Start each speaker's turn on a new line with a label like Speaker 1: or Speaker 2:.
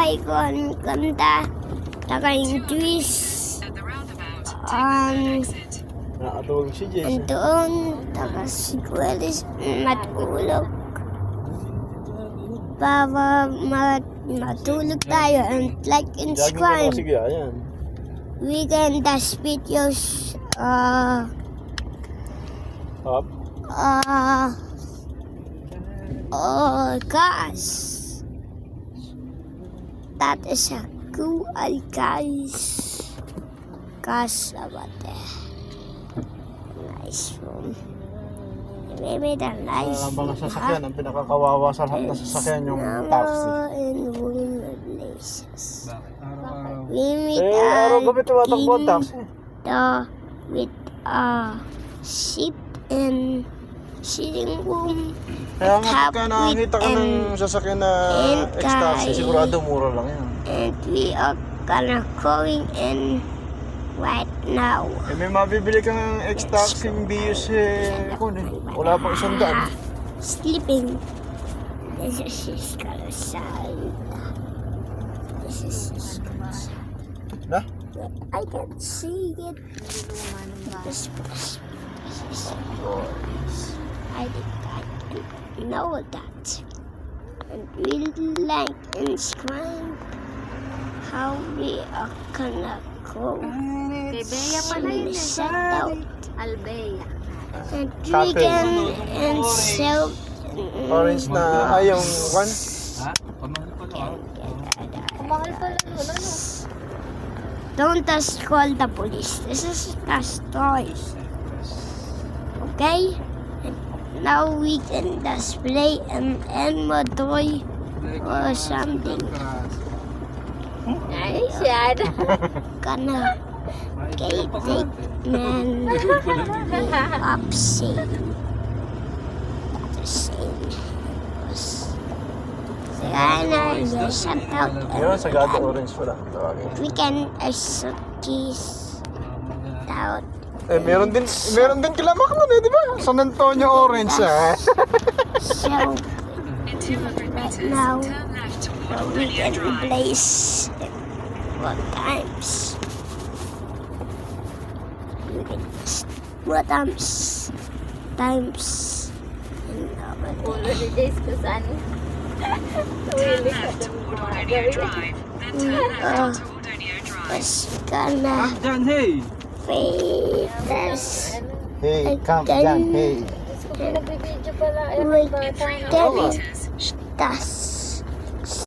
Speaker 1: bahay ko ang ganda. Taka yung twist.
Speaker 2: Nakatulog si Jess.
Speaker 1: Doon, taka si Kuelis matulog. Para matulog tayo and like and
Speaker 2: Jogging ka
Speaker 1: subscribe.
Speaker 2: na sige, ayan.
Speaker 1: We can dash videos.
Speaker 2: Up.
Speaker 1: Guys. That is a cool guys. Kasabate. Nice room. Maybe the nice
Speaker 2: Ang mga sasakyan, ang pinakakawawa sa lahat na sasakyan yung taxi.
Speaker 1: in warmer places.
Speaker 3: Araw-araw.
Speaker 1: We meet
Speaker 2: Araw-gabi tumatakbo ang taxi.
Speaker 1: with a seat and sitting room.
Speaker 2: Kaya nga
Speaker 1: Top
Speaker 2: pagka nakakita ka ng sasakyan na
Speaker 1: and
Speaker 2: ex-taxi,
Speaker 1: guys.
Speaker 2: sigurado mura lang yan.
Speaker 1: And we are gonna going in right now.
Speaker 2: Eh, may mabibili kang ex-taxi yung bius wala pang 100.
Speaker 1: Sleeping. This is his color side. This is his color side.
Speaker 2: Na?
Speaker 1: But I can see it. This is I think I can know that. And we like and subscribe how we are gonna go.
Speaker 4: Bea pala yun eh.
Speaker 1: Set out.
Speaker 4: Albea.
Speaker 1: And we
Speaker 2: Cafe.
Speaker 1: can and sell.
Speaker 2: Orange na, yung one.
Speaker 3: Ha? Pamahal pala.
Speaker 4: Mahal pala nun, ano?
Speaker 1: Don't just call the police. This is the story. Okay? And now we can display an animal toy or something.
Speaker 4: Ay, siya.
Speaker 1: Gonna take man upset. The same. Sana shout out.
Speaker 2: Yun, sagado orange pala. Tawagin.
Speaker 1: We can this out.
Speaker 2: Eh, meron din kila Macman di ba? San Antonio orange
Speaker 1: So right now we can place what times. We can what times in
Speaker 4: Ulo
Speaker 1: our
Speaker 4: ni Jace ko saan.
Speaker 5: Turn left toward Ordonia Drive, then turn left onto Ordonia Drive.
Speaker 1: is gonna
Speaker 3: Diyan, hey!
Speaker 1: feed us.
Speaker 2: Hey, come dyan, hey.
Speaker 4: Nagbibideo pala. Ay,
Speaker 1: We
Speaker 4: bata.
Speaker 1: can
Speaker 5: Meters.
Speaker 1: das